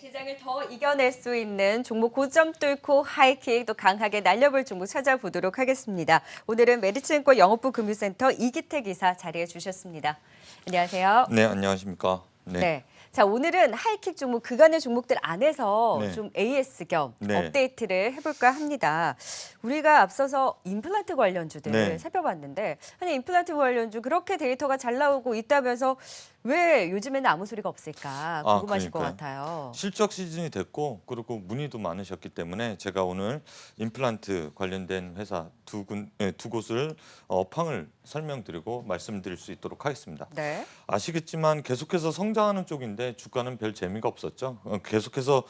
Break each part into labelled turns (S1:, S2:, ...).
S1: 시장을 더 이겨낼 수 있는 종목 고점 뚫고 하이킥 또 강하게 날려볼 종목 찾아보도록 하겠습니다. 오늘은 메리츠증권 영업부 금융센터 이기택 이사 자리해 주셨습니다. 안녕하세요.
S2: 네, 안녕하십니까.
S1: 네. 자, 오늘은 하이킥 종목 그간의 종목들 안에서
S2: 네.
S1: 좀 AS 겸
S2: 네.
S1: 업데이트를 해볼까 합니다. 우리가 앞서서 임플란트 관련주들
S2: 네.
S1: 살펴봤는데 아니 임플란트 관련주 그렇게 데이터가 잘 나오고 있다면서 왜 요즘에는 아무 소리가 없을까 궁금하실 것
S2: 그러니까요.
S1: 같아요.
S2: 실적 시즌이 됐고 그리고 문의도 많으셨기 때문에 제가 오늘 임플란트 관련된 회사 두 곳을 업황을 설명드리고 말씀드릴 수 있도록 하겠습니다.
S1: 네.
S2: 아시겠지만 계속해서 성장하는 쪽인데 주가는 별 재미가 없었죠. 계속해서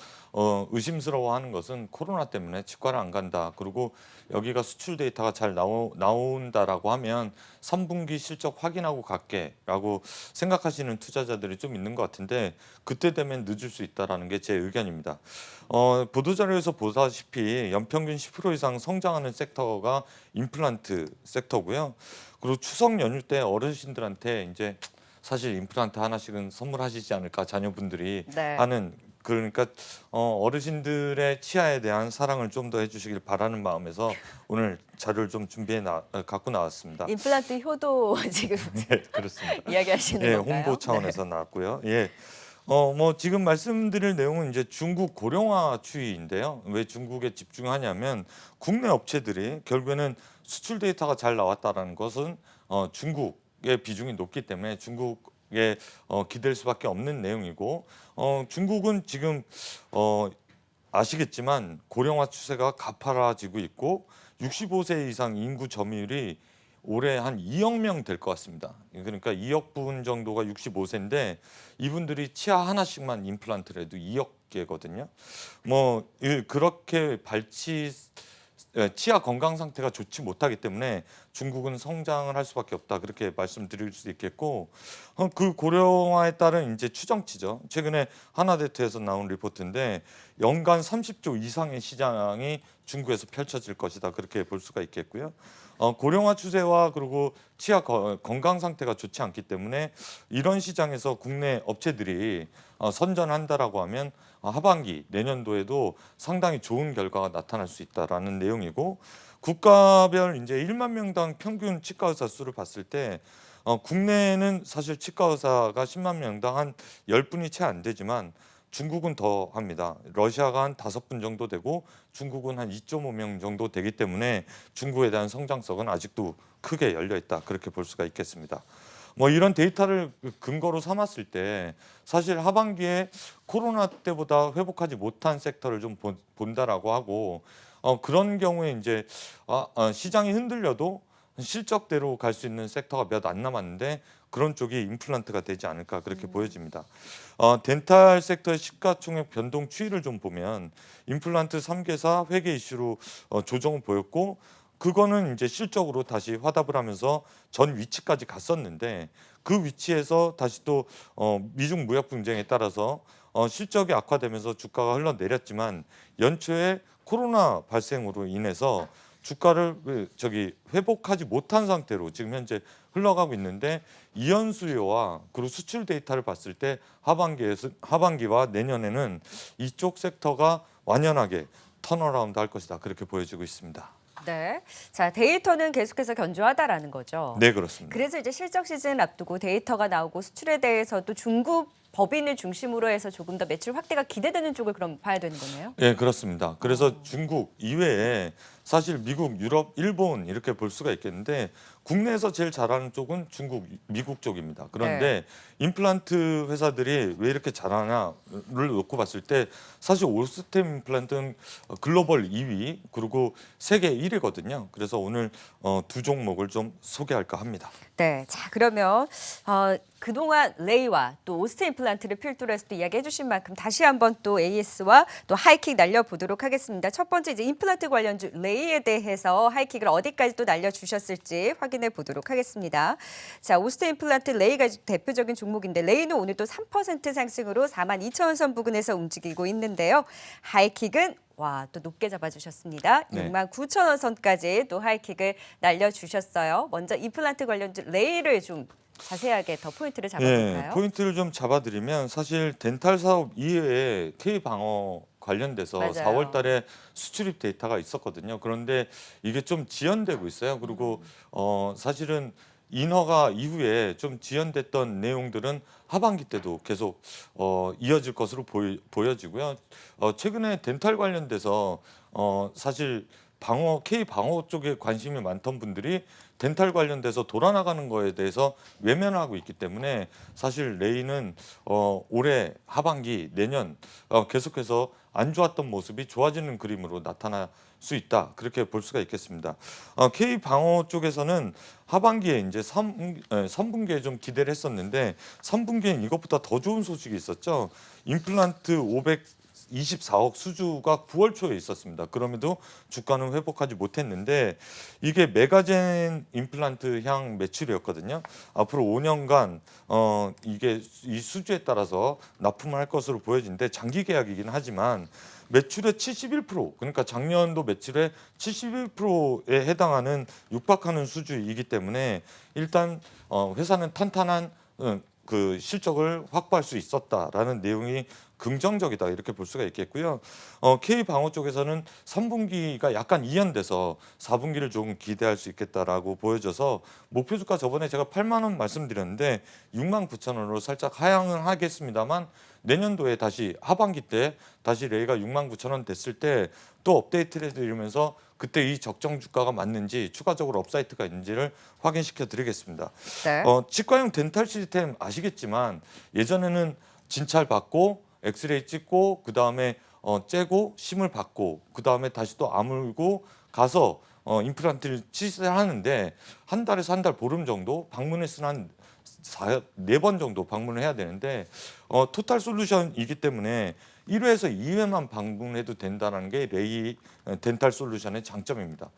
S2: 의심스러워하는 것은 코로나 때문에 치과를 안 간다. 그리고 여기가 수출 데이터가 잘 나온다라고 하면 3분기 실적 확인하고 갈게라고 생각하시는 투자자들이 좀 있는 것 같은데 그때 되면 늦을 수 있다라는 게 제 의견입니다. 보도자료에서 보다시피 연평균 10% 이상 성장하는 섹터가 임플란트 섹터고요. 그리고 추석 연휴 때 어르신들한테 이제 사실 임플란트 하나씩은 선물하시지 않을까 자녀분들이
S1: 네.
S2: 하는 그러니까 어르신들의 치아에 대한 사랑을 좀 더 해주시길 바라는 마음에서 오늘 자료를 좀 갖고 나왔습니다.
S1: 임플란트 효도 지금
S2: 네, 그렇습니다.
S1: 이야기하시는
S2: 예,
S1: 건가요?
S2: 홍보 차원에서 나왔고요. 예. 뭐 지금 말씀드릴 내용은 이제 중국 고령화 추이인데요. 왜 중국에 집중하냐면 국내 업체들이 결국에는 수출 데이터가 잘 나왔다라는 것은 중국의 비중이 높기 때문에 중국에 기댈 수밖에 없는 내용이고 중국은 지금 아시겠지만 고령화 추세가 가파라지고 있고 65세 이상 인구 점유율이 올해 한 2억 명 될 것 같습니다. 그러니까 2억 분 정도가 65세인데 이분들이 치아 하나씩만 임플란트를 해도 2억 개거든요. 뭐 그렇게 치아 건강 상태가 좋지 못하기 때문에 중국은 성장을 할 수밖에 없다 그렇게 말씀드릴 수 있겠고 그 고령화에 따른 이제 추정치죠. 최근에 하나데트에서 나온 리포트인데 연간 30조 이상의 시장이 중국에서 펼쳐질 것이다 그렇게 볼 수가 있겠고요. 고령화 추세와 그리고 치아 건강 상태가 좋지 않기 때문에 이런 시장에서 국내 업체들이 선전한다라고 하면 하반기 내년도에도 상당히 좋은 결과가 나타날 수 있다라는 내용이고 국가별 이제 1만 명당 평균 치과 의사 수를 봤을 때 국내에는 사실 치과 의사가 10만 명당 한 10분이 채 안 되지만 중국은 더 합니다. 러시아가 한 5분 정도 되고 중국은 한 2.5명 정도 되기 때문에 중국에 대한 성장성은 아직도 크게 열려 있다. 그렇게 볼 수가 있겠습니다. 뭐 이런 데이터를 근거로 삼았을 때 사실 하반기에 코로나 때보다 회복하지 못한 섹터를 좀 본다라고 하고 그런 경우에 이제 시장이 흔들려도 실적대로 갈 수 있는 섹터가 몇 안 남았는데 그런 쪽이 임플란트가 되지 않을까 그렇게 보여집니다. 덴탈 섹터의 시가총액 변동 추이를 좀 보면 임플란트 3개사 회계 이슈로 조정을 보였고 그거는 이제 실적으로 다시 화답을 하면서 전 위치까지 갔었는데 그 위치에서 다시 또 미중 무역 분쟁에 따라서 실적이 악화되면서 주가가 흘러내렸지만 연초에 코로나 발생으로 인해서 주가를 회복하지 못한 상태로 지금 현재 흘러가고 있는데 이연 수요와 그리고 수출 데이터를 봤을 때 하반기와 내년에는 이쪽 섹터가 완연하게 턴어라운드 할 것이다 그렇게 보여지고 있습니다.
S1: 네. 자, 데이터는 계속해서 견조하다라는 거죠.
S2: 네, 그렇습니다.
S1: 그래서 이제 실적 시즌 앞두고 데이터가 나오고 수출에 대해서도 중국 법인을 중심으로 해서 조금 더 매출 확대가 기대되는 쪽을 그럼 봐야 되는 거네요.
S2: 네, 그렇습니다. 그래서 중국 이외에 사실 미국, 유럽, 일본 이렇게 볼 수가 있겠는데 국내에서 제일 잘하는 쪽은 중국, 미국 쪽입니다. 그런데 임플란트 회사들이 왜 이렇게 잘하냐를 놓고 봤을 때 사실 오스템 임플란트는 글로벌 2위 그리고 세계 1위거든요. 그래서 오늘 두 종목을 좀 소개할까 합니다.
S1: 네. 자, 그러면 그동안 레이와 또 오스트 임플란트를 필두로 해서 또 이야기해 주신 만큼 다시 한번 또 AS와 또 하이킥 날려보도록 하겠습니다. 첫 번째 이제 임플란트 관련주 레이에 대해서 하이킥을 어디까지 또 날려주셨을지 확인해 보도록 하겠습니다. 자, 오스트 임플란트 레이가 대표적인 종목인데 레이는 오늘 또 3% 상승으로 42,000원 선 부근에서 움직이고 있는데요. 하이킥은 또 높게 잡아주셨습니다.
S2: 네.
S1: 69,000원 선까지 또 하이킥을 날려주셨어요. 먼저 임플란트 관련주 레이를 좀 자세하게 더 포인트를
S2: 예,
S1: 잡아볼까요?
S2: 포인트를 좀 잡아드리면 사실 덴탈 사업 이외에 K 방어 관련돼서 4월
S1: 맞아요.
S2: 달에 수출입 데이터가 있었거든요. 그런데 이게 좀 지연되고 있어요. 그리고 사실은 인허가 이후에 좀 지연됐던 내용들은 하반기 때도 계속 이어질 것으로 보여지고요. 최근에 덴탈 관련돼서 사실 K 방어 쪽에 관심이 많던 분들이 덴탈 관련돼서 돌아나가는 거에 대해서 외면하고 있기 때문에 사실 레이는 올해 하반기 내년 계속해서 안 좋았던 모습이 좋아지는 그림으로 나타날 수 있다. 그렇게 볼 수가 있겠습니다. K 방어 쪽에서는 하반기에 이제 3분기에 좀 기대를 했었는데 3분기엔 이것보다 더 좋은 소식이 있었죠. 임플란트 524억 수주가 9월 초에 있었습니다. 그럼에도 주가는 회복하지 못했는데 이게 메가젠 임플란트 향 매출이었거든요. 앞으로 5년간 이게 이 수주에 따라서 납품을 할 것으로 보여지는데 장기 계약이긴 하지만 매출의 71% 그러니까 작년도 매출의 71%에 해당하는 육박하는 수주이기 때문에 일단 회사는 탄탄한 그 실적을 확보할 수 있었다라는 내용이 긍정적이다 이렇게 볼 수가 있겠고요. K 방어 쪽에서는 3분기가 약간 이연돼서 4분기를 조금 기대할 수 있겠다라고 보여져서 목표 주가 저번에 제가 8만 원 말씀드렸는데 6만 9천 원으로 살짝 하향을 하겠습니다만 내년도에 다시 하반기 때 다시 레이가 6만 9천 원 됐을 때 또 업데이트를 해드리면서 그때 이 적정 주가가 맞는지 추가적으로 업사이트가 있는지를 확인시켜 드리겠습니다.
S1: 네.
S2: 치과용 덴탈 시스템 아시겠지만 예전에는 진찰 받고 엑스레이 찍고 그 다음에 째고 심을 받고 그 다음에 다시 또 아물고 가서 임플란트를 치료하는데 한 달에서 한 달 보름 정도 방문했으면 한 4번 정도 방문을 해야 되는데 토탈 솔루션이기 때문에 1회에서 2회만 방문해도 된다는 게 레이 덴탈 솔루션의 장점입니다.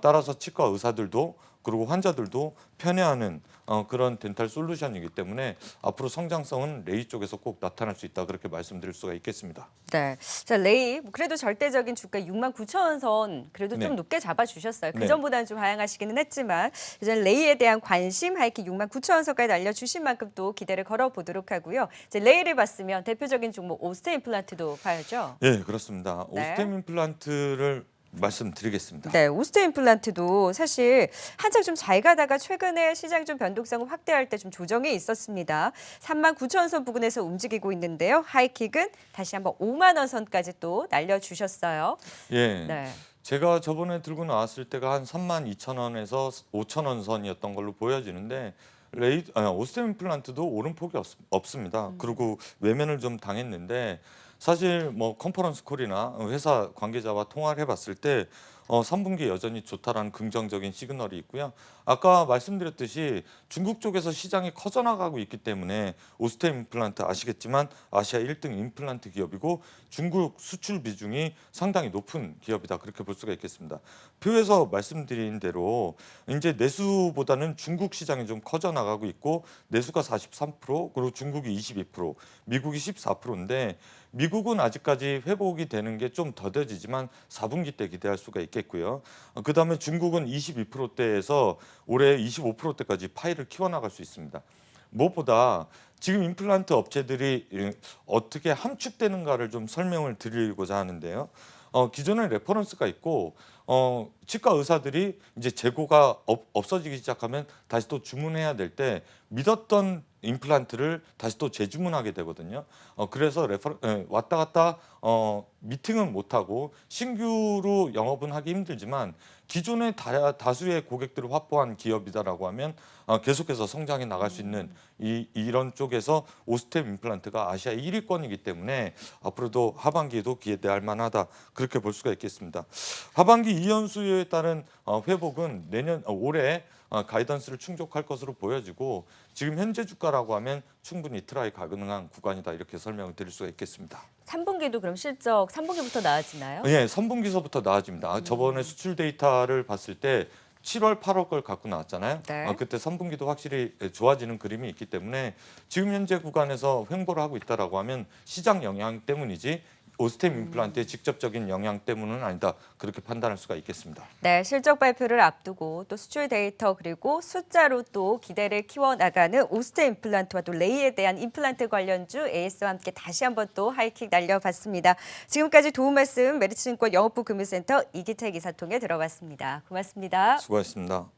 S2: 따라서 치과 의사들도 그리고 환자들도 편해하는 그런 덴탈 솔루션이기 때문에 앞으로 성장성은 레이 쪽에서 꼭 나타날 수 있다 그렇게 말씀드릴 수가 있겠습니다.
S1: 네. 자, 레이 그래도 절대적인 주가 6만 9천 원 선 그래도 좀
S2: 네.
S1: 높게 잡아주셨어요.
S2: 네.
S1: 그전보다는 좀 하향하시기는 했지만 이제 레이에 대한 관심 하이킥 6만 9천 원 선까지 알려주신 만큼 또 기대를 걸어보도록 하고요. 이제 레이를 봤으면 대표적인 종목 오스테 임플란트도 봐야죠.
S2: 예, 그렇습니다.
S1: 네.
S2: 오스템 임플란트를 말씀드리겠습니다.
S1: 네, 오스테 임플란트도 사실 한창 좀 잘 가다가 최근에 시장 좀 변동성을 확대할 때 좀 조정이 있었습니다. 3만 9천 원 선 부근에서 움직이고 있는데요. 하이킥은 다시 한번 5만 원 선까지 또 날려주셨어요.
S2: 예.
S1: 네.
S2: 제가 저번에 들고 나왔을 때가 한 3만 2천 원에서 5천 원 선이었던 걸로 보여지는데 오스템 임플란트도 오름폭이 없습니다. 그리고 외면을 좀 당했는데 사실 뭐 컨퍼런스 콜이나 회사 관계자와 통화를 해봤을 때 3분기 여전히 좋다라는 긍정적인 시그널이 있고요. 아까 말씀드렸듯이 중국 쪽에서 시장이 커져나가고 있기 때문에 오스템 임플란트 아시겠지만 아시아 1등 임플란트 기업이고 중국 수출 비중이 상당히 높은 기업이다 그렇게 볼 수가 있겠습니다. 표에서 말씀드린 대로 이제 내수보다는 중국 시장이 좀 커져나가고 있고 내수가 43% 그리고 중국이 22% 미국이 14%인데 미국은 아직까지 회복이 되는 게 좀 더뎌지지만 4분기 때 기대할 수가 있겠고요. 그다음에 중국은 22%대에서 올해 25%대까지 파이를 키워나갈 수 있습니다. 무엇보다 지금 임플란트 업체들이 어떻게 함축되는가를 좀 설명을 드리고자 하는데요. 기존에 레퍼런스가 있고 치과 의사들이 이제 재고가 없어지기 시작하면 다시 또 주문해야 될 때 믿었던 임플란트를 다시 또 재주문하게 되거든요. 그래서 왔다 갔다 미팅은 못하고 신규로 영업은 하기 힘들지만 기존의 다수의 고객들을 확보한 기업이다라고 하면 계속해서 성장해 나갈 수 있는 이런 쪽에서 오스템 임플란트가 아시아 1위권이기 때문에 앞으로도 하반기에도 기대할 만하다 그렇게 볼 수가 있겠습니다. 하반기 이연 수요에 따른 회복은 올해 가이던스를 충족할 것으로 보여지고 지금 현재 주가라고 하면 충분히 트라이 가능한 구간이다 이렇게 설명을 드릴 수가 있겠습니다.
S1: 3분기도 그럼 실적 3분기부터 나아지나요?
S2: 예, 3분기서부터 나아집니다. 저번에 수출 데이터를 봤을 때 7월, 8월 걸 갖고 나왔잖아요.
S1: 네.
S2: 그때 3분기도 확실히 좋아지는 그림이 있기 때문에 지금 현재 구간에서 횡보를 하고 있다라고 하면 시장 영향 때문이지 오스템 임플란트의 직접적인 영향 때문은 아니다. 그렇게 판단할 수가 있겠습니다.
S1: 네, 실적 발표를 앞두고 또 수출 데이터 그리고 숫자로 또 기대를 키워나가는 오스템 임플란트와 또 레이에 대한 임플란트 관련주 AS와 함께 다시 한번 또 하이킥 날려봤습니다. 지금까지 도움 말씀 메리츠증권 영업부 금융센터 이기택 이사통에 들어봤습니다. 고맙습니다.
S2: 수고하셨습니다.